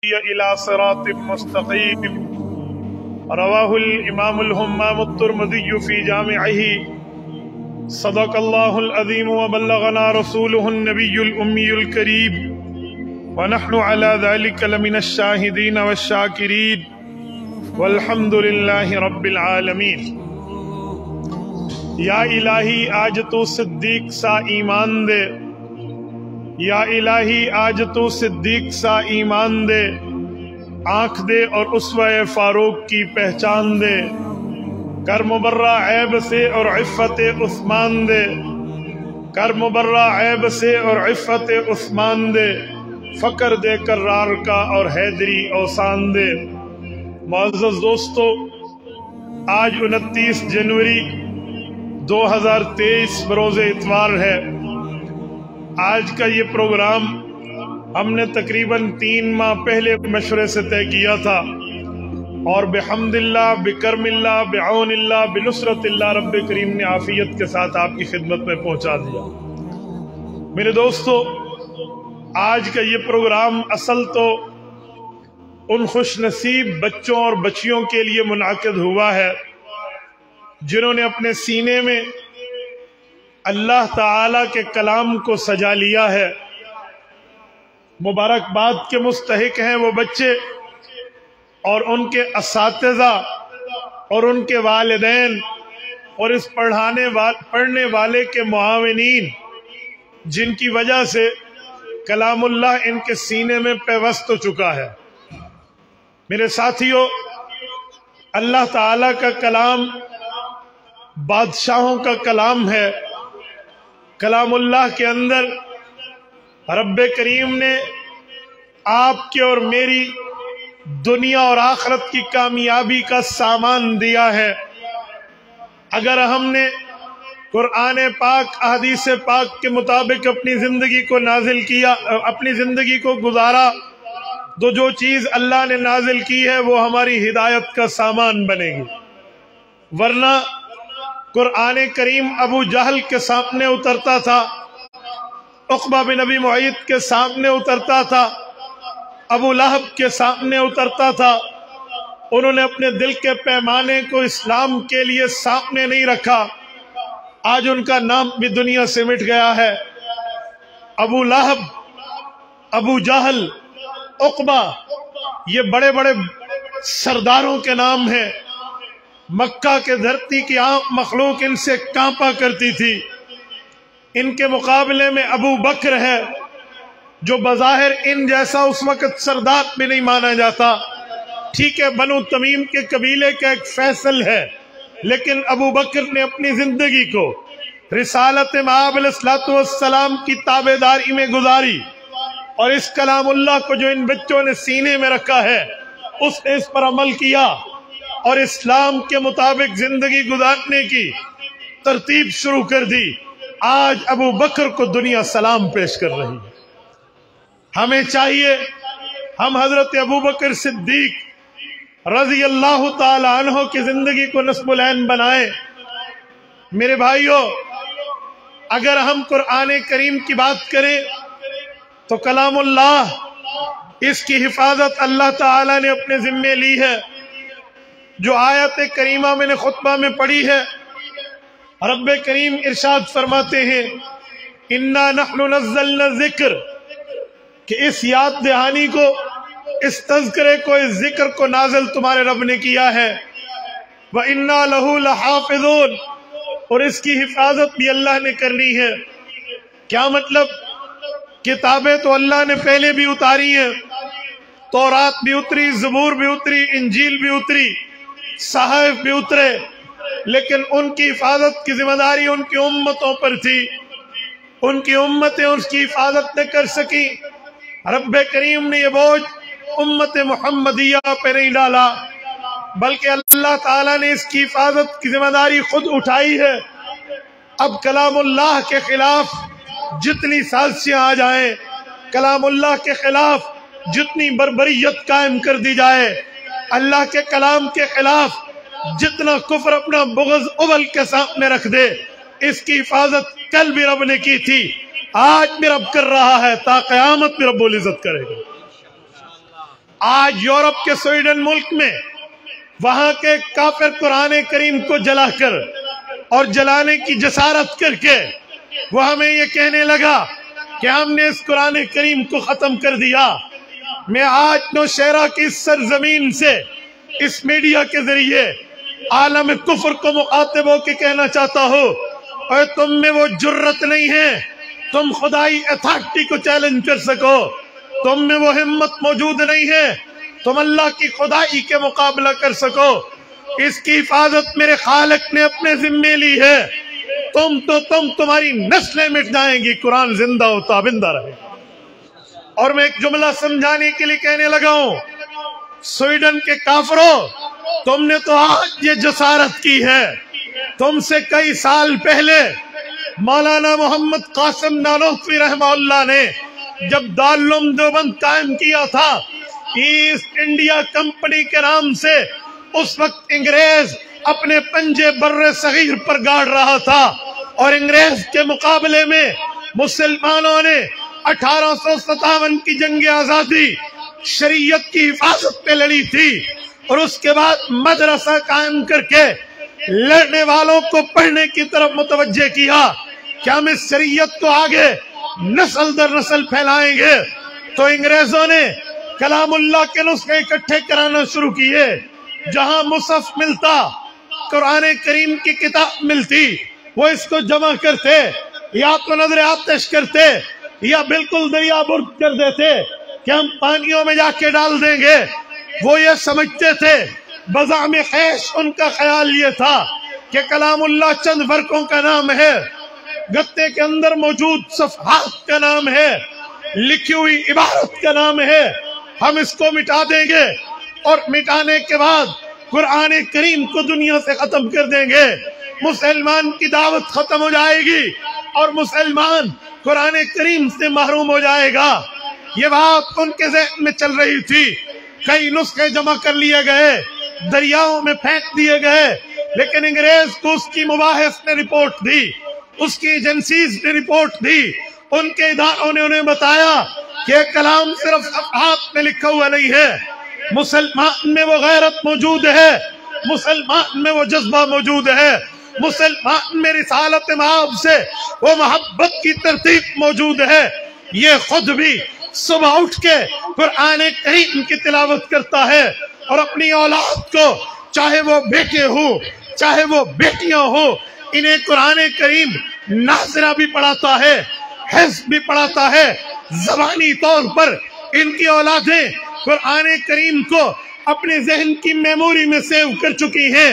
إلى صراط مستقيم. رواه الإمام الهمام الترمذي في جامعه. صدق الله العظيم وبلغنا رسوله النبي الأمي الكريم ونحن على ذلك لمن الشاهدين والشاكرين والحمد لله رب العالمين. یا الہی آج تو صدیق سا ایمان دے، یا الہی آج تو صدیق سا ایمان دے، آنکھ دے اور اسوہ فاروق کی پہچان دے، کر مبرہ عیب سے اور عفت عثمان دے، کر مبرہ عیب سے اور عفت عثمان دے، فقر دے کرار کا اور حیدری اوسان دے. معزز دوستو، آج 29 جنوری 2023 بروز اتوار ہے. آج کا یہ پروگرام ہم نے تقریباً 3 ماہ پہلے مشورے سے طے کیا تھا، اور بحمد اللہ، بکرم اللہ، بعون اللہ، بنصرت اللہ رب کریم نے عافیت کے ساتھ آپ کی خدمت میں پہنچا دیا. میرے دوستو، آج کا یہ پروگرام اصل تو ان خوش نصیب بچوں اور بچیوں کے لیے منعقد ہوا ہے جنہوں نے اپنے سینے میں اللہ تعالی کے کلام کو سجا لیا ہے. مبارکباد کے مستحق ہیں وہ بچے اور ان کے اساتذہ اور ان کے والدین اور اس پڑھنے والے کے معاونین، جن کی وجہ سے کلام اللہ ان کے سینے میں پیوست ہو چکا ہے. میرے ساتھیوں، اللہ تعالی کا کلام بادشاہوں کا کلام ہے. کلام اللہ کے اندر رب کریم نے آپ کے اور میری دنیا اور آخرت کی کامیابی کا سامان دیا ہے. اگر ہم نے قرآن پاک، احادیث پاک کے مطابق اپنی زندگی کو نازل کیا، اپنی زندگی کو گزارا، تو جو چیز اللہ نے نازل کی ہے وہ ہماری ہدایت کا سامان بنے گی. ورنہ قرآن کریم ابو جہل کے سامنے اترتا تھا، عقبہ بن ابی معیط کے سامنے اترتا تھا، ابو لہب کے سامنے اترتا تھا. انہوں نے اپنے دل کے پیمانے کو اسلام کے لیے سامنے نہیں رکھا. آج ان کا نام بھی دنیا سے مٹ گیا ہے. ابو لہب، ابو جہل، عقبہ، یہ بڑے بڑے سرداروں کے نام ہیں. مکہ کے دھرتی کی عام مخلوق ان سے کانپا کرتی تھی. ان کے مقابلے میں ابو بکر ہے، جو بظاہر ان جیسا اس وقت سردار بھی نہیں مانا جاتا. ٹھیک ہے، بنو تمیم کے قبیلے کا ایک فیصل ہے، لیکن ابو بکر نے اپنی زندگی کو رسالت مآب علیہ الصلوۃ والسلام کی تابعداری میں گزاری، اور اس کلام اللہ کو جو ان بچوں نے سینے میں رکھا ہے اس نے اس پر عمل کیا اور اسلام کے مطابق زندگی گزارنے کی ترتیب شروع کر دی. آج ابو بکر کو دنیا سلام پیش کر رہی ہے. ہمیں چاہیے ہم حضرت ابو بکر صدیق رضی اللہ تعالی عنہ کی زندگی کو نصب العین بنائیں. میرے بھائیوں، اگر ہم قرآن کریم کی بات کریں تو کلام اللہ، اس کی حفاظت اللہ تعالی نے اپنے ذمے لی ہے. جو آیت کریمہ میں نے خطبہ میں پڑھی ہے، رب کریم ارشاد فرماتے ہیں اِنَّا نَحْنُ نَزَّلْنَا الذِّكْرَ، کہ اس یاد دہانی کو، اس تذکرے کو، اس ذکر کو نازل تمہارے رب نے کیا ہے. وَإِنَّا لَهُ لَحَافِظُونَ، اور اس کی حفاظت بھی اللہ نے کرنی ہے. کیا مطلب؟ کتابیں تو اللہ نے پہلے بھی اتاری ہیں، تورات بھی اتری، زبور بھی اتری، انجیل بھی اتری، صحائف بھی اترے، لیکن ان کی حفاظت کی ذمہ داری ان کی امتوں پر تھی. ان کی امتیں اس کی حفاظت نہ کر سکی. رب کریم نے یہ بوجھ امت محمدیہ پہ نہیں ڈالا، بلکہ اللہ تعالیٰ نے اس کی حفاظت کی ذمہ داری خود اٹھائی ہے. اب کلام اللہ کے خلاف جتنی سازشیں آ جائیں، کلام اللہ کے خلاف جتنی بربریت قائم کر دی جائے، اللہ کے کلام کے خلاف جتنا کفر اپنا بغض ابل کے سامنے رکھ دے، اس کی حفاظت کل بھی رب نے کی تھی، آج بھی رب کر رہا ہے، تا قیامت بھی رب العزت کرے گا. آج یورپ کے سویڈن ملک میں وہاں کے کافر قرآن کریم کو جلا کر اور جلانے کی جسارت کر کے وہ ہمیں یہ کہنے لگا کہ ہم نے اس قرآن کریم کو ختم کر دیا۔ میں آج نوشہرہ کی سرزمین سے اس میڈیا کے ذریعے عالم کفر کو مخاطب ہو کے کہنا چاہتا ہوں، اور تم میں وہ جرت نہیں ہے تم خدائی اتھارٹی کو چیلنج کر سکو، تم میں وہ ہمت موجود نہیں ہے تم اللہ کی خدائی کے مقابلہ کر سکو۔ اس کی حفاظت میرے خالق نے اپنے ذمے لی ہے۔ تمہاری نسلیں مٹ جائیں گی، قرآن زندہ و تابندہ رہے گا۔ اور میں ایک جملہ سمجھانے کے لیے کہنے لگا ہوں، سویڈن کے کافروں، تم نے تو آج یہ جسارت کی ہے، تم سے کئی سال پہلے مولانا محمد قاسم نانوتوی رحمہ اللہ نے جب دارالعلوم دیوبند قائم کیا تھا، ایسٹ انڈیا کمپنی کے نام سے اس وقت انگریز اپنے پنجے بر صغیر پر گاڑ رہا تھا، اور انگریز کے مقابلے میں مسلمانوں نے 1857 کی جنگ آزادی شریعت کی حفاظت پہ لڑی تھی، اور اس کے بعد مدرسہ قائم کر کے لڑنے والوں کو پڑھنے کی طرف متوجہ کیا کہ ہم اس شریعت کو آگے نسل در نسل پھیلائیں گے۔ تو انگریزوں نے کلام اللہ کے نسخے اکٹھے کرانا شروع کیے، جہاں مصحف ملتا، قرآن کریم کی کتاب ملتی، وہ اس کو جمع کرتے، یا تو نظر آتش کرتے یا بالکل دریا برد کر دیتے کہ ہم پانیوں میں جا کے ڈال دیں گے۔ وہ یہ سمجھتے تھے، بزعم خیش ان کا خیال یہ تھا کہ کلام اللہ چند فرقوں کا نام ہے، گتے کے اندر موجود صفحات کا نام ہے، لکھی ہوئی عبارت کا نام ہے، ہم اس کو مٹا دیں گے اور مٹانے کے بعد قرآن کریم کو دنیا سے ختم کر دیں گے، مسلمان کی دعوت ختم ہو جائے گی اور مسلمان قرآن کریم سے محروم ہو جائے گا۔ یہ بات ان کے ذہن میں چل رہی تھی، کئی نسخے جمع کر لیے گئے، دریاؤں میں پھینک دیے گئے، لیکن انگریز کو اس کی مباحث نے رپورٹ دی، اس کی ایجنسیز نے رپورٹ دی، ان کے اداروں نے انہیں بتایا کہ کلام صرف صفحات میں لکھا ہوا نہیں ہے، مسلمان میں وہ غیرت موجود ہے، مسلمان میں وہ جذبہ موجود ہے، مسلمان میں رسالت مآب سے وہ محبت کی ترتیب موجود ہے۔ یہ خود بھی صبح اٹھ کے قرآن کریم کی تلاوت کرتا ہے اور اپنی اولاد کو، چاہے وہ بیٹے ہو چاہے وہ بیٹیاں ہو، انہیں قرآن کریم ناظرہ بھی پڑھاتا ہے، حفظ بھی پڑھاتا ہے۔ زبانی طور پر ان کی اولادیں قرآن کریم کو اپنے ذہن کی میموری میں سیو کر چکی ہیں،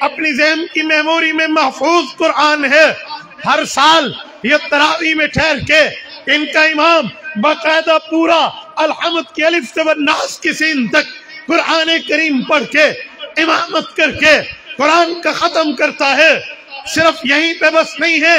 اپنی ذہن کی میموری میں محفوظ قرآن ہے۔ ہر سال یہ تراویح میں ٹھہر کے ان کا امام باقاعدہ پورا الحمد کی الف سے والناس کی سین تک قرآن کریم پڑھ کے امامت کر کے قرآن کا ختم کرتا ہے۔ صرف یہیں پہ بس نہیں ہے،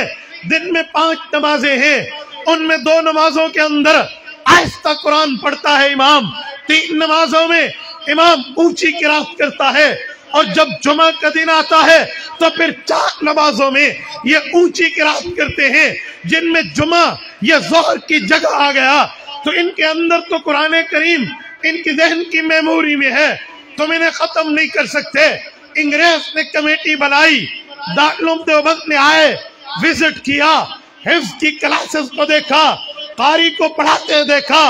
دن میں 5 نمازیں ہیں، ان میں 2 نمازوں کے اندر آہستہ قرآن پڑھتا ہے امام، 3 نمازوں میں امام اونچی قرات کرتا ہے، اور جب جمعہ کا دن آتا ہے تو پھر 4 نمازوں میں یہ اونچی قرات کرتے ہیں، جن میں جمعہ یا ظہر کی جگہ آ گیا تو ان کے اندر تو قرآن کریم ان کی ذہن کی میموری میں ہے، تم انہیں ختم نہیں کر سکتے۔ انگریز نے کمیٹی بنائی، دارالعلوم دیوبند میں آئے، وزٹ کیا، حفظ کی کلاسز کو دیکھا، قاری کو پڑھاتے دیکھا،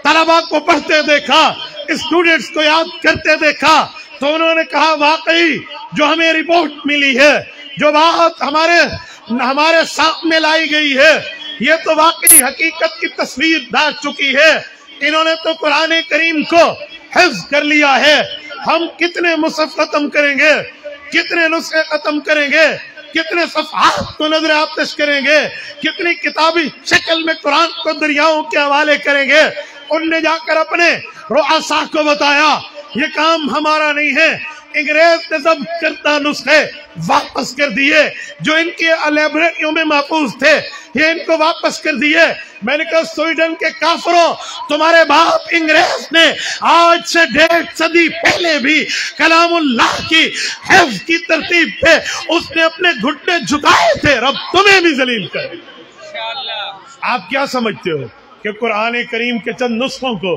طلبہ کو پڑھتے دیکھا، اسٹوڈنٹس کو یاد کرتے دیکھا، تو انہوں نے کہا واقعی جو ہمیں رپورٹ ملی ہے، جو بات ہمارے سامنے لائی گئی ہے، یہ تو واقعی حقیقت کی تصویر دار چکی ہے۔ انہوں نے تو قرآن کریم کو حفظ کر لیا ہے، ہم کتنے مصحف ختم کریں گے، کتنے نسخے ختم کریں گے، کتنے صفحات کو نظر آتش کریں گے، کتنی کتابی شکل میں قرآن کو دریاؤں کے حوالے کریں گے۔ ان نے جا کر اپنے رؤساء کو بتایا یہ کام ہمارا نہیں ہے، انگریز نے ضبط کرتا نسخے واپس کر دیے، جو ان کی لائبریریوں میں محفوظ تھے یہ ان کو واپس کر دیے۔ میں نے کہا سویڈن کے کافروں، تمہارے باپ انگریز نے آج سے 1.5 صدی پہلے بھی کلام اللہ کی حفظ کی ترتیب پہ اس نے اپنے گھٹنے جھکائے تھے، رب تمہیں بھی ذلیل کرے۔ آپ کیا سمجھتے ہو کہ قرآن کریم کے چند نسخوں کو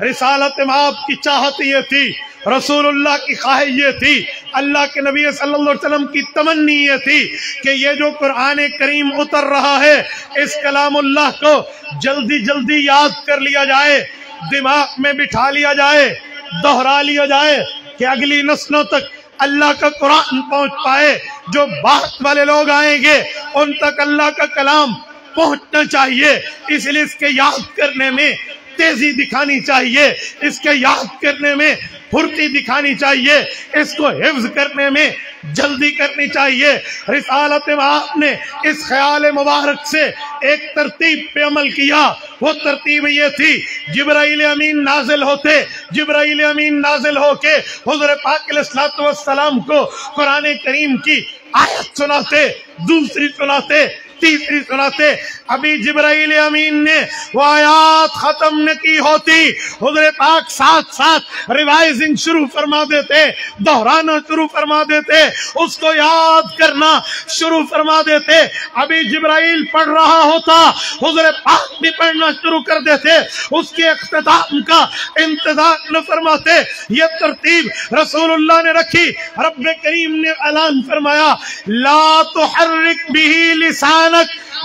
رسالت آپ کی چاہت یہ تھی، رسول اللہ کی خواہش یہ تھی، اللہ کے نبی صلی اللہ علیہ وسلم کی تمنی یہ تھی کہ یہ جو قرآن کریم اتر رہا ہے اس کلام اللہ کو جلدی جلدی یاد کر لیا جائے، دماغ میں بٹھا لیا جائے، دہرا لیا جائے کہ اگلی نسلوں تک اللہ کا قرآن پہنچ پائے۔ جو بعد والے لوگ آئیں گے ان تک اللہ کا کلام پہنچنا چاہیے، اس لیے اس کے یاد کرنے میں تیزی دکھانی چاہیے، اس کے یاد کرنے میں پھرتی دکھانی چاہیے، اس کو حفظ کرنے میں جلدی کرنی چاہیے۔ رسالت آپ نے اس خیال مبارک سے ایک ترتیب پہ عمل کیا، وہ ترتیب یہ تھی، جبرائیل امین نازل ہوتے، جبرائیل امین نازل ہو کے حضور پاک علیہ السلام کو قرآن کریم کی آیت سناتے، دوسری سناتے، تیسری سناتے، ابھی جبرائیل امین نے وہ آیات ختم نہ کی ہوتی، حضور پاک ساتھ ساتھ ریوائزنگ شروع فرما دیتے، دہرانا شروع فرما دیتے، اس کو یاد کرنا شروع فرما دیتے۔ ابھی جبرائیل پڑھ رہا ہوتا، حضور پاک بھی پڑھنا شروع کر دیتے، اس کے اختتام کا انتظار نہ فرماتے۔ یہ ترتیب رسول اللہ نے رکھی، رب کریم نے اعلان فرمایا لا تحرک بہ لسانک،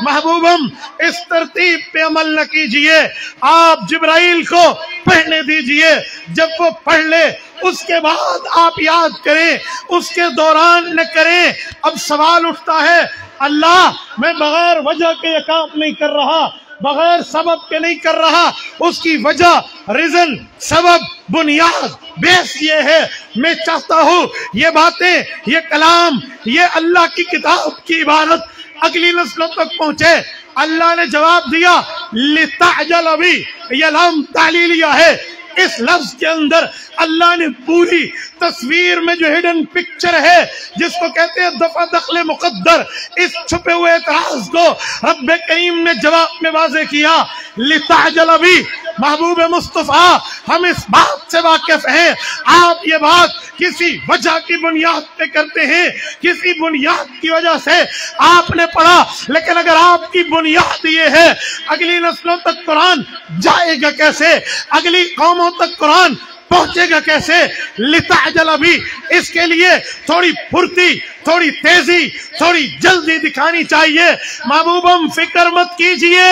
محبوبم اس ترتیب پہ عمل نہ کیجئے، آپ جبرائیل کو پڑھنے دیجئے، جب وہ پڑھ لے اس کے بعد آپ یاد کریں، اس کے دوران نہ کریں۔ اب سوال اٹھتا ہے، اللہ میں بغیر وجہ کے یہ کام نہیں کر رہا، بغیر سبب کے نہیں کر رہا، اس کی وجہ، ریزن، سبب، بنیاد، بیس یہ ہے، میں چاہتا ہوں یہ باتیں، یہ کلام، یہ اللہ کی کتاب کی عبارت اگلی نسلوں تک پہنچے۔ اللہ نے جواب دیا لِتَعْجَلَ بِهِ، یہ لام تعلیلیہ ہے، اس لفظ کے اندر اللہ نے پوری تصویر میں جو ہڈن پکچر ہے، جس کو کہتے ہیں دفع دخل مقدر، اس چھپے ہوئے اعتراض کو رب کریم نے جواب میں واضح کیا لِتَعْجَلَ بِهِ۔ محبوب مصطفیٰ ہم اس بات سے واقف ہیں، آپ یہ بات کسی وجہ کی بنیاد پہ کرتے ہیں، کسی بنیاد کی وجہ سے آپ نے پڑھا، لیکن اگر آپ کی بنیاد یہ ہے اگلی نسلوں تک قرآن جائے گا کیسے، اگلی قوموں تک قرآن پہنچے گا کیسے؟ لِتَعْجَلَ بِهِ، اس کے لیے تھوڑی پھرتی، تھوڑی تیزی، تھوڑی جلدی دکھانی چاہیے۔ محبوبم فکر مت کیجئے،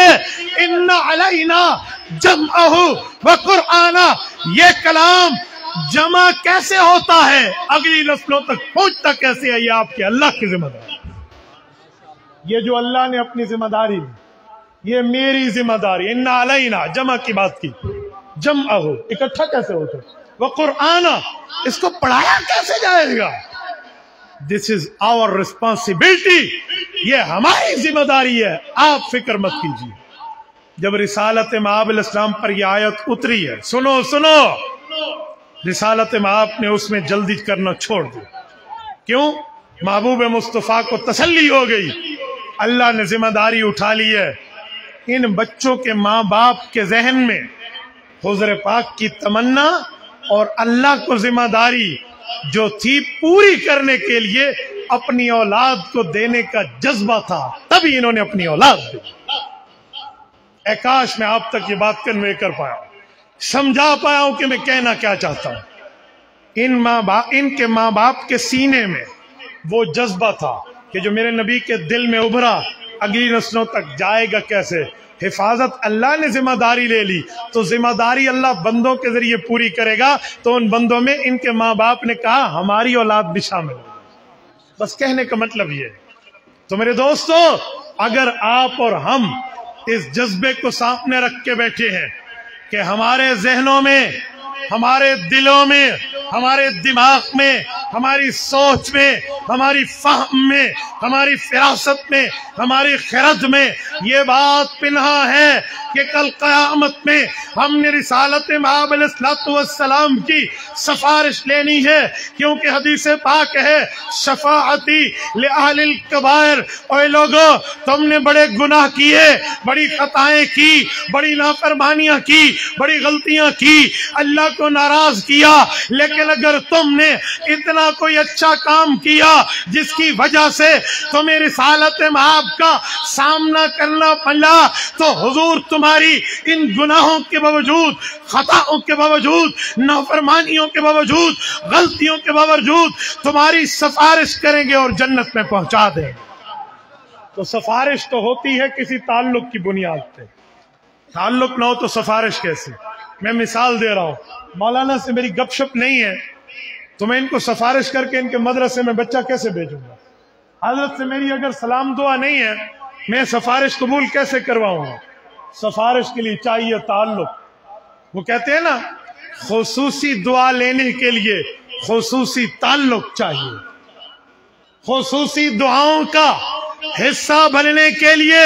اِنَّ عَلَيْنَا جَمْعَهُ وَقُرْآنَ، یہ کلام جمع کیسے ہوتا ہے، اگلی نسلوں تک پہنچتا کیسے ہے، یہ آپ کے اللہ کی ذمہ داری۔ یہ جو اللہ نے اپنی ذمہ داری، یہ میری ذمہ داری، اِنَّ عَلَيْنَا جمع کی بات کی، جمع ہو اکٹھا کیسے ہوتا ہے، وہ قرآن اس کو پڑھایا کیسے جائے گا، دس از آور ریسپانسبلٹی، یہ ہماری ذمہ داری ہے، آپ فکر مت کیجیے۔ جب رسالت مآب علیہ السلام پر یہ آیت اتری ہے، سنو سنو، رسالت مآب نے اس میں جلدی کرنا چھوڑ دیا۔ کیوں؟ محبوب مصطفیٰ کو تسلی ہو گئی، اللہ نے ذمہ داری اٹھا لی ہے۔ ان بچوں کے ماں باپ کے ذہن میں حضور پاک کی تمنا اور اللہ کو ذمہ داری جو تھی پوری کرنے کے لیے اپنی اولاد کو دینے کا جذبہ تھا، تبھی انہوں نے اپنی اولاد دی۔ اے کاش میں آپ تک یہ بات کنوے کر پایا ہوں، سمجھا پایا ہوں کہ میں کہنا کیا چاہتا ہوں۔ ان کے ماں باپ کے سینے میں وہ جذبہ تھا کہ جو میرے نبی کے دل میں ابھرا، اگلی نسلوں تک جائے گا کیسے، حفاظت اللہ نے ذمہ داری لے لی، تو ذمہ داری اللہ بندوں کے ذریعے پوری کرے گا، تو ان بندوں میں ان کے ماں باپ نے کہا ہماری اولاد بھی شامل ہو۔ بس کہنے کا مطلب یہ ہے۔ تو میرے دوستو، اگر آپ اور ہم اس جذبے کو سامنے رکھ کے بیٹھے ہیں کہ ہمارے ذہنوں میں، ہمارے دلوں میں، ہمارے دماغ میں، ہماری سوچ میں، ہماری فہم میں، ہماری فراست میں، ہماری خرد میں یہ بات پنہا ہے کہ کل قیامت میں ہم نے رسالت مآب علیہ السلام کی سفارش لینی ہے، کیونکہ حدیث پاک ہے شفاعتی لأہل الکبائر۔ اے لوگو، تم نے بڑے گناہ کیے، بڑی خطائیں کی، بڑی نافرمانیاں کی، بڑی غلطیاں کی، اللہ کو ناراض کیا، لیکن اگر تم نے اتنا کوئی اچھا کام کیا جس کی وجہ سے تمہیں رسالت مآب کا سامنا کرنا پڑا، تو حضور تمہاری ان گناہوں کے باوجود، خطاؤں کے باوجود، نافرمانیوں کے باوجود، غلطیوں کے باوجود تمہاری سفارش کریں گے اور جنت میں پہنچا دیں گے۔ تو سفارش تو ہوتی ہے کسی تعلق کی بنیاد پہ، تعلق نہ ہو تو سفارش کیسے؟ میں مثال دے رہا ہوں، مولانا سے میری گپ شپ نہیں ہے تو میں ان کو سفارش کر کے ان کے مدرسے میں بچہ کیسے بھیجوں گا؟ حضرت سے میری اگر سلام دعا نہیں ہے، میں سفارش قبول کیسے کرواؤں گا؟ سفارش کے لیے چاہیے تعلق۔ وہ کہتے ہیں نا، خصوصی دعا لینے کے لیے خصوصی تعلق چاہیے، خصوصی دعاؤں کا حصہ بننے کے لیے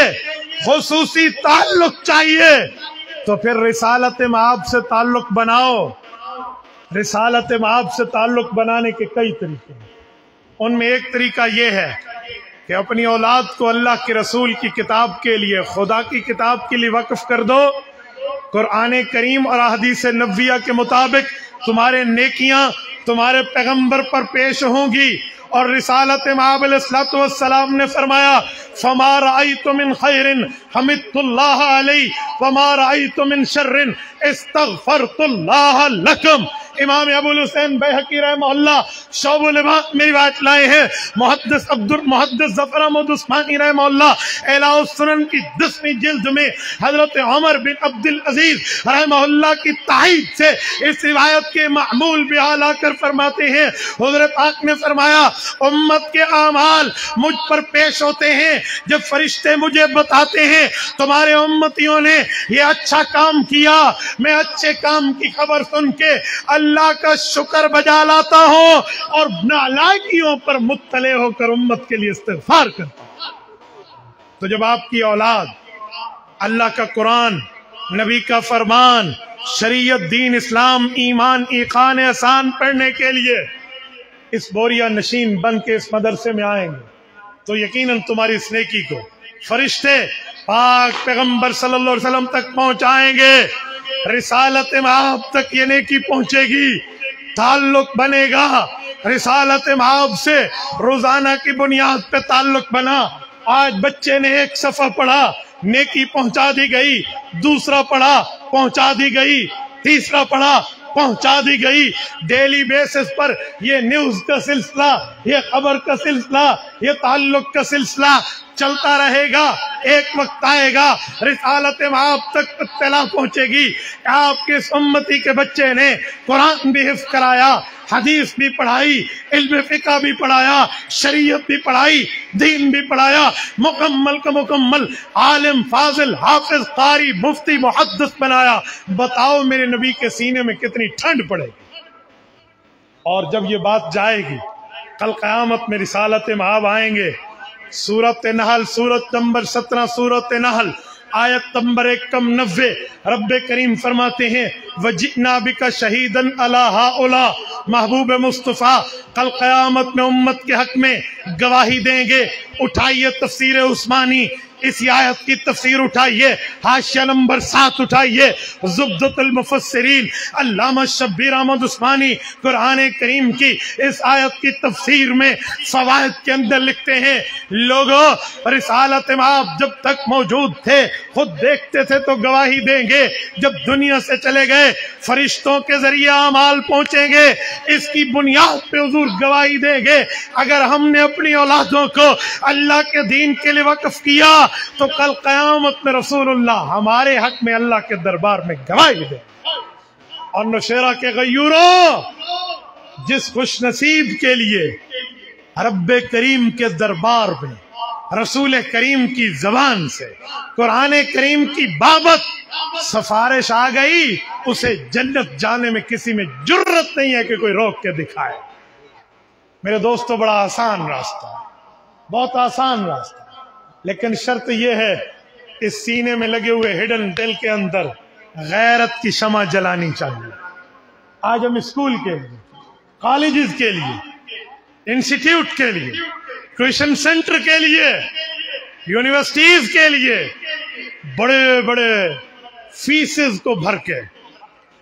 خصوصی تعلق چاہیے۔ تو پھر رسالت مآب سے تعلق بناؤ۔ رسالت مآب سے تعلق بنانے کے کئی طریقے ہیں، ان میں ایک طریقہ یہ ہے کہ اپنی اولاد کو اللہ کے رسول کی کتاب کے لیے، خدا کی کتاب کے لیے وقف کر دو۔ قرآن کریم اور احادیث نبویہ کے مطابق تمہارے نیکیاں تمہارے پیغمبر پر پیش ہوں گی، اور رسالت مآب علیہ الصلوۃ والسلام نے فرمایا فما رأیت من خیر حمدت اللہ علیہ وما رأیت من شر استغفرت اللہ لکم۔ امام ابو الحسین بیہقی رحمہ اللہ شعب العباد میں روایت لائے ہیں، محدث ظفر احمد عثمانی رحمہ اللہ اعلاء السنن کی 10ویں جلد میں حضرت عمر بن عبد العزیز رحمہ اللہ کی تائید سے اس روایت کے معمول بیان لا کر فرماتے ہیں، حضور پاک نے فرمایا امت کے اعمال مجھ پر پیش ہوتے ہیں، جب فرشتے مجھے بتاتے ہیں تمہارے امتیوں نے یہ اچھا کام کیا، میں اچھے کام کی خبر سن کے اللہ کا شکر بجا لاتا ہوں اور نالائکیوں پر مطلع ہو کر امت کے لیے استغفار کرتا ہوں۔ تو جب آپ کی اولاد اللہ کا قرآن، نبی کا فرمان، شریعت، دین، اسلام، ایمان، ایقان، احسان پڑھنے کے لیے اس بوریا نشین بن کے اس مدرسے میں آئیں گے، تو یقیناً تمہاری اس نیکی کو فرشتے پاک پیغمبر صلی اللہ علیہ وسلم تک پہنچائیں گے، رسالت مآب تک یہ نیکی پہنچے گی، تعلق بنے گا۔ رسالت مآب سے روزانہ کی بنیاد پہ تعلق بنا۔ آج بچے نے ایک صفحہ پڑھا، نیکی پہنچا دی گئی، دوسرا پڑھا پہنچا دی گئی، تیسرا پڑھا پہنچا دی گئی۔ ڈیلی بیسس پر یہ نیوز کا سلسلہ، یہ خبر کا سلسلہ، یہ تعلق کا سلسلہ چلتا رہے گا۔ ایک وقت آئے گا رسالت مآب تک اطلاع پہنچے گی کہ آپ کے اس امتی کے بچے نے قرآن بھی حفظ کرایا، حدیث بھی پڑھائی، علم فقہ بھی پڑھایا، شریعت بھی پڑھائی، دین بھی پڑھایا، مکمل کا مکمل عالم، فاضل، حافظ، قاری، مفتی، محدث بنایا۔ بتاؤ میرے نبی کے سینے میں کتنی ٹھنڈ پڑے گی۔ اور جب یہ بات جائے گی، کل قیامت میں رسالت مآب آئیں گے۔ سورت نحل، سورت نمبر 17، سورت نحل آیت نمبر 190، رب کریم فرماتے ہیں وَجِئْنَا بِكَ شَهِيدًا عَلَىٰ هَٰؤُلَاءِ، محبوب مصطفیٰ کل قیامت میں امت کے حق میں گواہی دیں گے۔ اٹھائیے تفسیر عثمانی، اسی آیت کی تفسیر اٹھائیے، حاشیہ نمبر 7 اٹھائیے، زبدۃ المفسرین علامہ شبیر احمد عثمانی قرآن کریم کی اس آیت کی تفسیر میں فوائد کے اندر لکھتے ہیں، لوگوں رسالت مآب جب تک موجود تھے خود دیکھتے تھے تو گواہی دیں گے، جب دنیا سے چلے گئے فرشتوں کے ذریعے اعمال پہنچیں گے، اس کی بنیاد پہ حضور گواہی دیں گے۔ اگر ہم نے اپنی اولادوں کو اللہ کے دین کے لیے وقف کیا تو کل قیامت میں رسول اللہ ہمارے حق میں اللہ کے دربار میں گواہی دے۔ اور نوشیرہ کے غیوروں، جس خوش نصیب کے لیے رب کریم کے دربار میں رسول کریم کی زبان سے قرآن کریم کی بابت سفارش آ گئی، اسے جنت جانے میں کسی میں جرت نہیں ہے کہ کوئی روک کے دکھائے۔ میرے دوستو، بڑا آسان راستہ، بہت آسان راستہ، لیکن شرط یہ ہے اس سینے میں لگے ہوئے ہڈن دل کے اندر غیرت کی شمع جلانی چاہیے۔ آج ہم اسکول کے لیے، کالجز کے لیے، انسٹیٹیوٹ کے لیے، ٹیوشن سینٹر کے لیے، یونیورسٹیز کے لیے بڑے بڑے فیسز کو بھر کے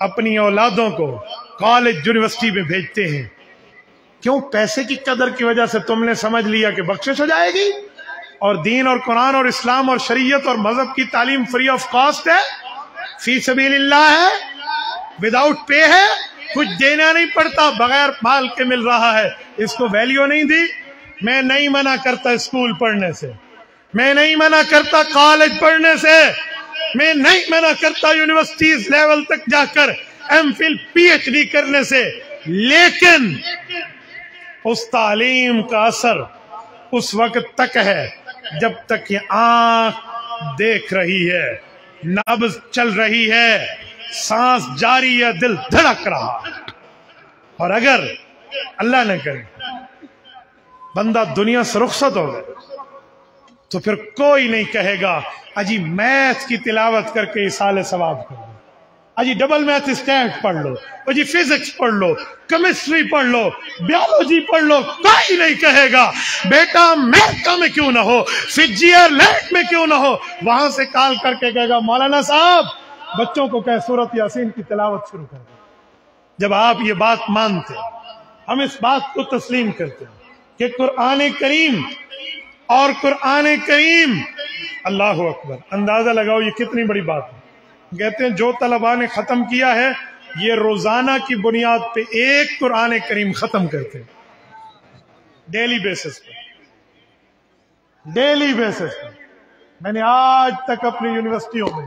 اپنی اولادوں کو کالج یونیورسٹی میں بھیجتے ہیں۔ کیوں؟ پیسے کی قدر کی وجہ سے تم نے سمجھ لیا کہ بخشش ہو جائے گی، اور دین اور قرآن اور اسلام اور شریعت اور مذہب کی تعلیم فری آف کاسٹ ہے، فی سبیل اللہ ہے، وداؤٹ پے ہے، کچھ دینا نہیں پڑتا، بغیر مال کے مل رہا ہے، اس کو ویلیو نہیں دی۔ میں نہیں منع کرتا اسکول پڑھنے سے، میں نہیں منع کرتا کالج پڑھنے سے، میں نہیں منع کرتا یونیورسٹیز لیول تک جا کر M Phil P H D کرنے سے، لیکن اس تعلیم کا اثر اس وقت تک ہے جب تک یہ آنکھ دیکھ رہی ہے، نبض چل رہی ہے، سانس جاری ہے، دل دھڑک رہا ہے۔ اور اگر اللہ نہ کرے بندہ دنیا سے رخصت ہو گئے تو پھر کوئی نہیں کہے گا اجی میتھ کی تلاوت کر کے اصالہ ثواب کر لو، اجی ڈبل میتھ اسٹیٹ پڑھ لو، اجی فزکس پڑھ لو، کیمسٹری پڑھ لو، بیولوجی پڑھ لو، کوئی نہیں کہے گا بیٹا امریکہ میں کیوں نہ ہو، سوئٹزرلینڈ میں کیوں نہ ہو، وہاں سے کال کر کے کہے گا مولانا صاحب بچوں کو کہ سورۃ یاسین کی تلاوت شروع کر دیں۔ جب آپ یہ بات مانتے ہیں، ہم اس بات کو تسلیم کرتے ہیں کہ قرآن کریم اور قرآن کریم، اللہ اکبر، اندازہ لگاؤ یہ کتنی بڑی بات ہے۔ کہتے ہیں جو طلباء نے ختم کیا ہے یہ روزانہ کی بنیاد پہ ایک قرآن کریم ختم کرتے ہیں، ڈیلی بیسس پہ، ڈیلی بیسس پہ۔ میں نے آج تک اپنی یونیورسٹیوں میں،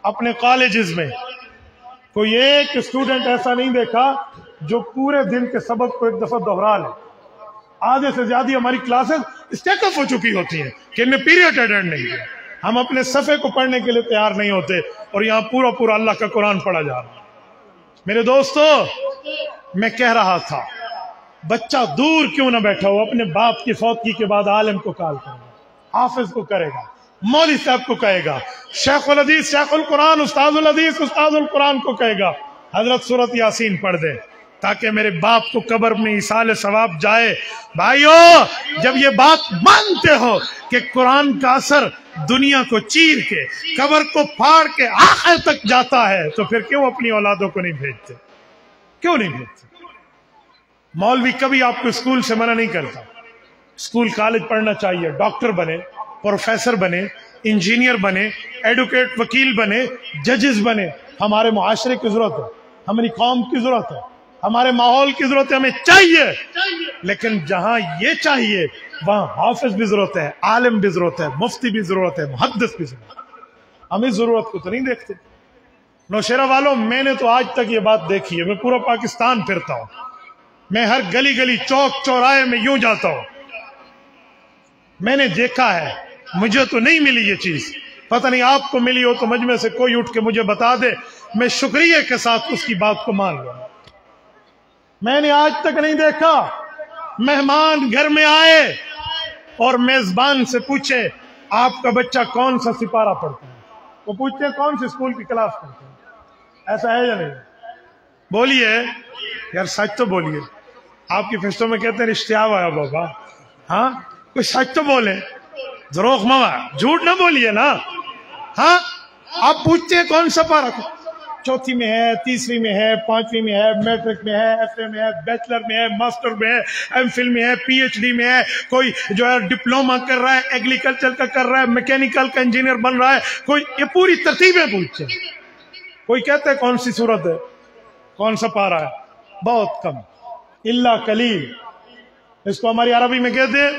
اپنے کالجز میں کوئی ایک اسٹوڈنٹ ایسا نہیں دیکھا جو پورے دن کے سبق کو ایک دفعہ دوہرا لے۔ آدھے سے زیادہ ہماری کلاسز اسٹیک اپ ہو چکی ہوتی ہیں کہ ان نے پیریڈ اٹینڈ نہیں کیا، ہم اپنے صفحے کو پڑھنے کے لیے تیار نہیں ہوتے، اور یہاں پورا پورا اللہ کا قرآن پڑھا جا رہا ہے۔ میرے دوستو، میں کہہ رہا تھا بچہ دور کیوں نہ بیٹھا ہو، اپنے باپ کی فوتگی کے بعد عالم کو کال کرے گا، حافظ کو کرے گا، مولوی صاحب کو کہے گا، شیخ الحدیث شیخ القرآن، استاد الحدیث استاد القرآن کو کہے گا حضرت سورۃ یاسین پڑھ دے تاکہ میرے باپ کو قبر میں ایصال ثواب جائے۔ بھائیو، جب یہ بات مانتے ہو کہ قرآن کا اثر دنیا کو چیر کے، قبر کو پھاڑ کے آخر تک جاتا ہے، تو پھر کیوں اپنی اولادوں کو نہیں بھیجتے؟ کیوں نہیں بھیجتے؟ مولوی کبھی آپ کو اسکول سے منع نہیں کرتا، اسکول کالج پڑھنا چاہیے، ڈاکٹر بنے، پروفیسر بنے، انجینئر بنے، ایڈوکیٹ وکیل بنے، ججز بنے۔ ہمارے معاشرے کی ضرورت ہے، ہماری قوم کی ضرورت ہے، ہمارے ماحول کی ضرورت ہے، ہمیں چاہیے۔ لیکن جہاں یہ چاہیے وہاں حافظ بھی ضرورت ہے، عالم بھی ضرورت ہے، مفتی بھی ضرورت ہے، محدث بھی ضرورت ہے۔ ہم اس ضرورت کو تو نہیں دیکھتے۔ نوشہرہ والوں، میں نے تو آج تک یہ بات دیکھی ہے، میں پورا پاکستان پھرتا ہوں، میں ہر گلی گلی چوک چوراہے میں یوں جاتا ہوں، میں نے دیکھا ہے، مجھے تو نہیں ملی یہ چیز، پتہ نہیں آپ کو ملی ہو تو مجمع سے کوئی اٹھ کے مجھے بتا دے، میں شکریہ کے ساتھ اس کی بات کو مان لوں۔ میں نے آج تک نہیں دیکھا مہمان گھر میں آئے اور میزبان سے پوچھے آپ کا بچہ کون سا سپارہ پڑھتا ہے، وہ پوچھتے ہیں کون سی اسکول کی کلاس پڑھتا ہے، ایسا ہے یا نہیں؟ بولیے یار، سچ تو بولیے۔ آپ کی فیسٹوں میں کہتے ہیں اشتیاب آیا بابا، ہاں کوئی سچ تو بولے، دروغ موا، جھوٹ نہ بولیے نا۔ ہاں آپ پوچھتے ہیں کون سا پارہ، چوتھی میں ہے، تیسری میں ہے، پانچویں میں ہے، میٹرک میں ہے، ایف اے میں ہے، بیچلر میں ہے، ماسٹر میں ہے، ایم فل میں ہے، پی ایچ ڈی میں ہے، کوئی جو ہے ڈپلوما کر رہا ہے، ایگریکلچر کا کر رہا ہے، میکینیکل کا انجینئر بن رہا ہے، کوئی یہ پوری ترتیبیں پوچھتے ہیں۔ کوئی کہتا ہے کون سی صورت ہے، کون سا پارہ ہے، بہت کم، اللہ قلیل۔ اس کو ہماری عربی میں کہتے ہیں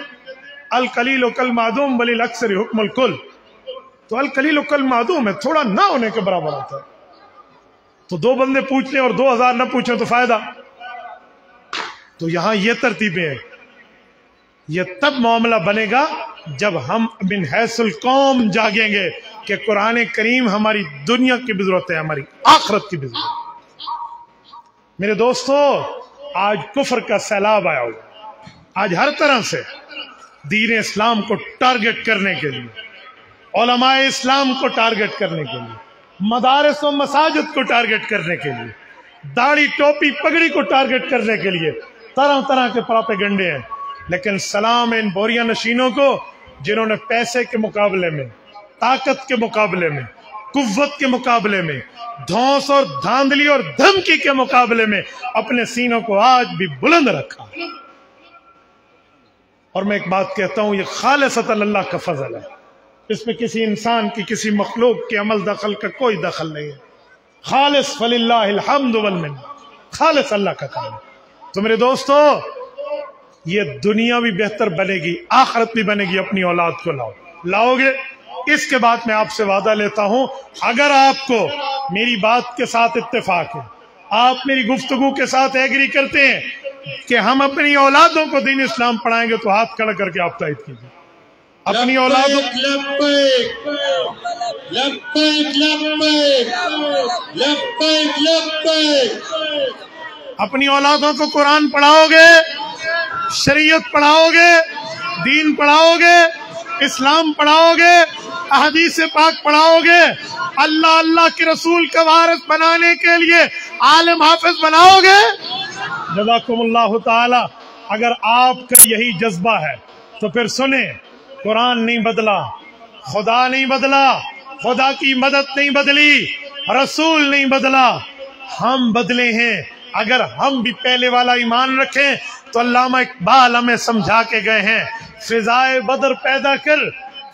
القلیل کالمعدوم بل الاکثر حکم الکل۔ تو القلیل کالمعدوم ہے، تھوڑا نہ ہونے کے برابر ہوتا ہے۔ تو دو بندے پوچھ لیں اور 2000 نہ پوچھیں تو فائدہ۔ تو یہاں یہ ترتیبیں ہیں، یہ تب معاملہ بنے گا جب ہم من حیث القوم جاگیں گے کہ قرآن کریم ہماری دنیا کی بھی ضرورت ہے، ہماری آخرت کی بھی ضرورت ہے۔ میرے دوستو، آج کفر کا سیلاب آیا ہوا، آج ہر طرح سے دین اسلام کو ٹارگٹ کرنے کے لیے، علماء اسلام کو ٹارگٹ کرنے کے لیے، مدارس و مساجد کو ٹارگٹ کرنے کے لیے، داڑھی ٹوپی پگڑی کو ٹارگٹ کرنے کے لیے طرح طرح کے پراپیگنڈے ہیں۔ لیکن سلام ان بوریا نشینوں کو جنہوں نے پیسے کے مقابلے میں، طاقت کے مقابلے میں، قوت کے مقابلے میں، دھونس اور دھاندلی اور دھمکی کے مقابلے میں اپنے سینوں کو آج بھی بلند رکھا، اور میں ایک بات کہتا ہوں، یہ خالصتاً اللہ کا فضل ہے، اس میں کسی انسان کی کسی مخلوق کے عمل دخل کا کوئی دخل نہیں ہے، خالص فللہ الحمد والمن، خالص اللہ کا کام ہے۔ تو میرے دوستو، یہ دنیا بھی بہتر بنے گی، آخرت بھی بنے گی، اپنی اولاد کو لاؤ گے۔ اس کے بعد میں آپ سے وعدہ لیتا ہوں، اگر آپ کو میری بات کے ساتھ اتفاق ہے، آپ میری گفتگو کے ساتھ ایگری کرتے ہیں کہ ہم اپنی اولادوں کو دین اسلام پڑھائیں گے، تو ہاتھ کھڑا کر کے آپ تائید کیجیے۔ اپنی اولادوں لبیک لبیک لبیک لبیک لبیک، اپنی اولادوں کو قرآن پڑھاؤ گے، شریعت پڑھاؤ گے، دین پڑھاؤ گے، اسلام پڑھاؤ گے، احادیث پاک پڑھاؤ گے، اللہ کے رسول کا وارث بنانے کے لیے عالم حافظ بناؤ گے۔ جزاکم اللہ تعالی۔ اگر آپ کا یہی جذبہ ہے تو پھر سنیں، قرآن نہیں بدلا، خدا نہیں بدلا، خدا کی مدد نہیں بدلی، رسول نہیں بدلا، ہم بدلے ہیں۔ اگر ہم بھی پہلے والا ایمان رکھیں تو علامہ اقبال ہمیں سمجھا کے گئے ہیں، فضائے بدر پیدا کر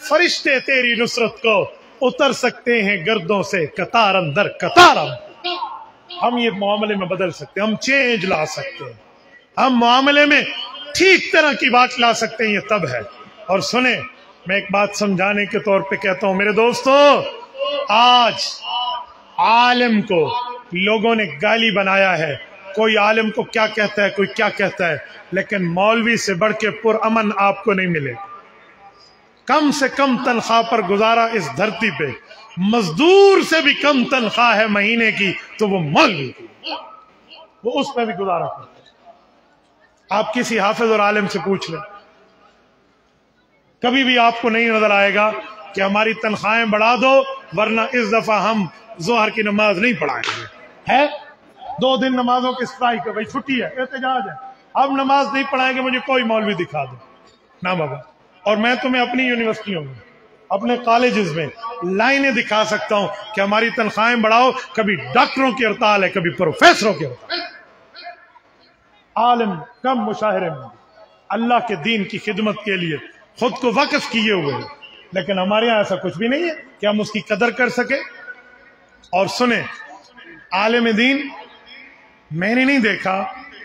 فرشتے تیری نصرت کو اتر سکتے ہیں گردوں سے قطار اندر قطار۔ ہم یہ معاملے میں بدل سکتے ہیں، ہم چینج لا سکتے ہیں، ہم معاملے میں ٹھیک طرح کی بات لا سکتے ہیں، یہ تب ہے۔ اور سنیں، میں ایک بات سمجھانے کے طور پہ کہتا ہوں، میرے دوستو، آج عالم کو لوگوں نے گالی بنایا ہے، کوئی عالم کو کیا کہتا ہے، کوئی کیا کہتا ہے، لیکن مولوی سے بڑھ کے پرامن آپ کو نہیں ملے۔ کم سے کم تنخواہ پر گزارا اس دھرتی پہ، مزدور سے بھی کم تنخواہ ہے مہینے کی تو وہ مولوی کی، وہ اس میں بھی گزارا کرتا ہے۔ آپ کسی حافظ اور عالم سے پوچھ لیں، کبھی بھی آپ کو نہیں نظر آئے گا کہ ہماری تنخواہیں بڑھا دو ورنہ اس دفعہ ہم ظہر کی نماز نہیں پڑھائیں گے۔ ہے 2 دن نمازوں کی اسٹرائک ہے، بھائی چھٹی ہے، احتجاج ہے، اب نماز نہیں پڑھائیں گے، مجھے کوئی مولوی دکھا دو نہ بابا۔ اور میں تمہیں اپنی یونیورسٹیوں میں، اپنے کالجز میں لائنیں دکھا سکتا ہوں کہ ہماری تنخواہیں بڑھاؤ، کبھی ڈاکٹروں کی ہڑتال ہے، کبھی پروفیسروں کی ہڑتال۔ عالم کم مشاہرے میں اللہ کے دین کی خدمت کے لیے خود کو وقف کیے ہوئے ہیں، لیکن ہمارے یہاں ایسا کچھ بھی نہیں ہے کہ ہم اس کی قدر کر سکے۔ اور سنیں، عالم دین میں نے نہیں دیکھا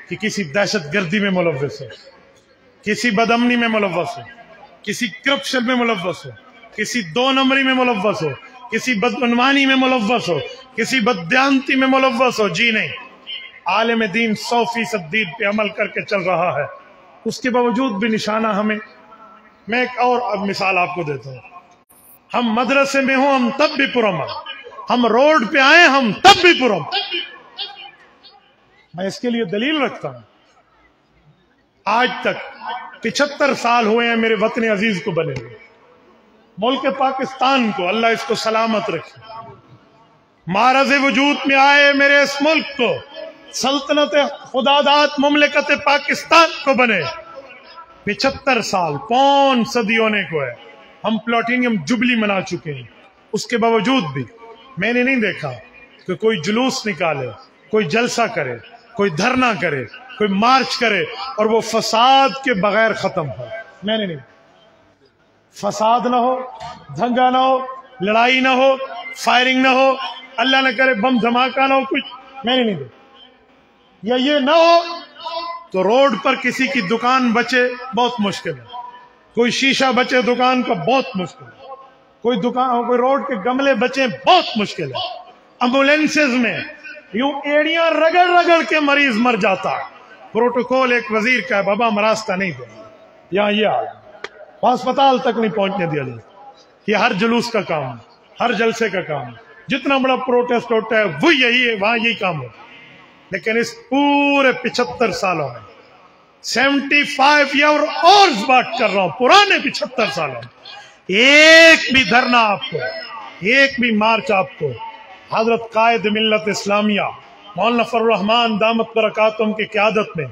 کہ کسی دہشت گردی میں ملوث ہو، کسی بدامنی میں ملوث ہو، کسی کرپشن میں ملوث ہو، کسی 2 نمبری میں ملوث ہو، کسی بدعنوانی میں ملوث ہو، کسی بددیانتی میں ملوث ہو۔ جی نہیں، عالم دین 100% دین پہ عمل کر کے چل رہا ہے، اس کے باوجود بھی نشانہ ہمیں۔ میں ایک اور مثال آپ کو دیتا ہوں، ہم مدرسے میں ہوں ہم تب بھی پرامن، ہم روڈ پہ آئے ہم تب بھی پرامن۔ میں اس کے لیے دلیل رکھتا ہوں، آج تک 75 سال ہوئے ہیں میرے وطن عزیز کو بنے ہوئے، ملک پاکستان کو اللہ اس کو سلامت رکھے، معرض وجود میں آئے میرے اس ملک کو سلطنت خداداد مملکت پاکستان کو بنے 75 سال، پون صدی ہونے کو ہے، ہم پلاٹینیم جبلی منا چکے ہیں۔ اس کے باوجود بھی میں نے نہیں دیکھا کہ کوئی جلوس نکالے، کوئی جلسہ کرے، کوئی دھرنا کرے، کوئی مارچ کرے اور وہ فساد کے بغیر ختم ہو۔ میں نے نہیں، فساد نہ ہو، دھنگا نہ ہو، لڑائی نہ ہو، فائرنگ نہ ہو، اللہ نہ کرے بم دھماکہ نہ ہو، کچھ میں نے نہیں دیکھا۔ یا یہ نہ ہو تو روڈ پر کسی کی دکان بچے، بہت مشکل ہے، کوئی شیشہ بچے دکان کا، بہت مشکل ہے، کوئی روڈ کے گملے بچے، بہت مشکل ہے۔ ایمبولینسز میں یوں ایڑیاں رگڑ رگڑ کے مریض مر جاتا، پروٹوکول ایک وزیر کا ہے، بابا ہم راستہ نہیں دیں گے، یہاں یہ حال ہے، ہسپتال تک نہیں پہنچنے دیا جاتا۔ یہ ہر جلوس کا کام ہے، ہر جلسے کا کام ہے، جتنا بڑا پروٹیسٹ ہوتا ہے وہ یہی ہے، وہاں یہی کام ہو۔ لیکن اس پورے 75 سالوں میں 75 ایئر اور بات کر رہا ہوں، پرانے 75 سالوں میں ایک بھی دھرنا آپ کو، ایک بھی مارچ آپ کو حضرت قائد ملت اسلامیہ مولانا فضل الرحمان دامت برکاتہم کی قیادت میں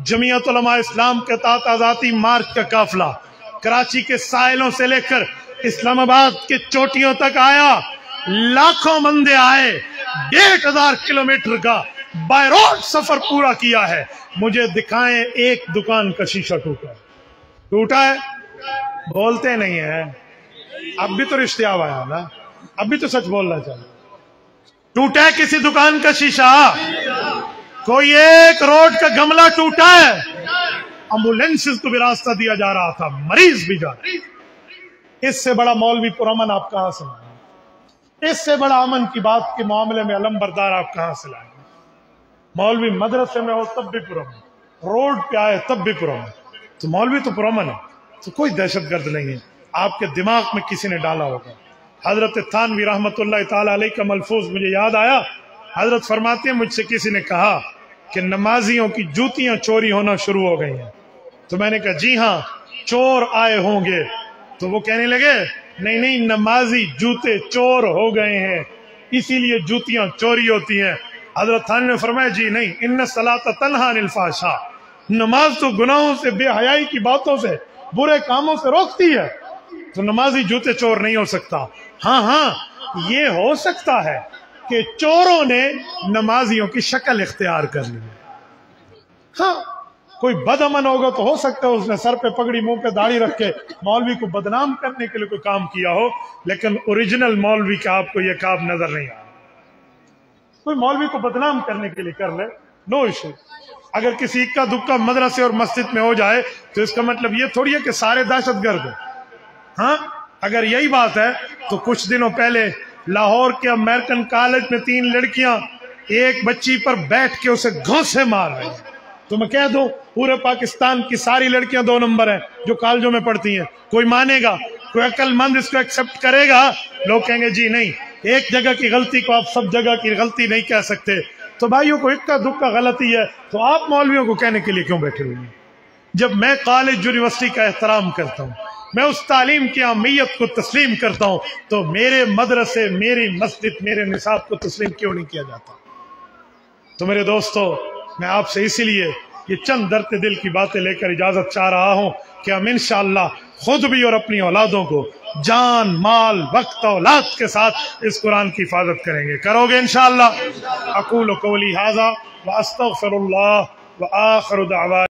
جمعیت علماء اسلام کے تحت آزادی مارچ کا قافلہ کراچی کے ساحلوں سے لے کر اسلام آباد کے چوٹیوں تک آیا، لاکھوں بندے آئے، 1500 کلومیٹر کا بائی روڈ سفر پورا کیا ہے۔ مجھے دکھائیں ایک دکان کا شیشہ ٹوٹا، ٹوٹا ہے بولتے نہیں ہے. اب بھی تو رشتے آیا نا, اب بھی تو سچ بولنا چاہیے. ٹوٹا ہے کسی دکان کا شیشہ, کوئی ایک روڈ کا گملہ ٹوٹا ہے, ایمبولینس کو بھی راستہ دیا جا رہا تھا, مریض بھی جا رہا. اس سے بڑا مولوی پرامن آپ کہاں سے لائیں؟ اس سے بڑا امن کی بات کے معاملے میں علم بردار آپ کہاں سے لائیں؟ مولوی مدرسے میں ہو تب بھی پرامن, روڈ پہ آئے تب بھی پرامن. تو مولوی تو پرامن ہے, تو کوئی دہشت گرد نہیں ہے. آپ کے دماغ میں کسی نے ڈالا ہوگا. حضرت تھانوی رحمت اللہ تعالی علیہ کا ملفوظ مجھے یاد آیا. حضرت فرماتے ہیں مجھ سے کسی نے کہا کہ نمازیوں کی جوتیاں چوری ہونا شروع ہو گئی ہیں. تو میں نے کہا جی ہاں چور آئے ہوں گے. تو وہ کہنے لگے نہیں نہیں, نمازی جوتے چور ہو گئے ہیں اسی لیے جوتیاں چوری ہوتی ہیں. حضرت تھانوی نے فرمایا جی نہیں, ان الصلاۃ تنہی عن الفحشاء, نماز تو گناہوں سے, بے حیائی کی باتوں سے, برے کاموں سے روکتی ہے. تو نمازی جوتے چور نہیں ہو سکتا. ہاں ہاں یہ ہو سکتا ہے کہ چوروں نے نمازیوں کی شکل اختیار کر لی. ہاں کوئی بد امن ہوگا تو ہو سکتا ہے اس نے سر پہ پگڑی منہ پہ داڑھی رکھ کے مولوی کو بدنام کرنے کے لیے کوئی کام کیا ہو, لیکن اوریجنل مولوی کا آپ کو یہ کام نظر نہیں آ رہا. کوئی مولوی کو بدنام کرنے کے لیے کر لے, نو ایشو. اگر کسی کا دکا مدرسے اور مسجد میں ہو جائے تو اس کا مطلب یہ تھوڑی ہے کہ سارے دہشت گرد ہیں. ہاں اگر یہی بات ہے تو کچھ دنوں پہلے لاہور کے امریکن کالج میں 3 لڑکیاں ایک بچی پر بیٹھ کے اسے گھونسے مار رہی ہیں. تو میں کہہ دوں پورے پاکستان کی ساری لڑکیاں 2 نمبر ہیں جو کالجوں میں پڑھتی ہیں. کوئی مانے گا, کوئی عقل مند اس کو ایکسپٹ کرے گا؟ لوگ کہیں گے جی نہیں, ایک جگہ کی غلطی کو آپ سب جگہ کی غلطی نہیں کہہ سکتے. تو بھائیوں کو اکا دکا غلطی ہے تو آپ مولویوں کو کہنے کے لیے کیوں بیٹھے ہوئے ہیں؟ جب میں کالج یونیورسٹی کا احترام کرتا ہوں, میں اس تعلیم کی اہمیت کو تسلیم کرتا ہوں, تو میرے مدرسے, میری مسجد, میرے نصاب کو تسلیم کیوں نہیں کیا جاتا؟ تو میرے دوستو, میں آپ سے اسی لیے یہ چند درد دل کی باتیں لے کر اجازت چاہ رہا ہوں کہ ہم انشاءاللہ خود بھی اور اپنی اولادوں کو جان, مال, وقت, اولاد کے ساتھ اس قرآن کی حفاظت کریں گے. کرو گے انشاءاللہ؟ اقول قولی ھذا واستغفر اللہ وآخر دعوانا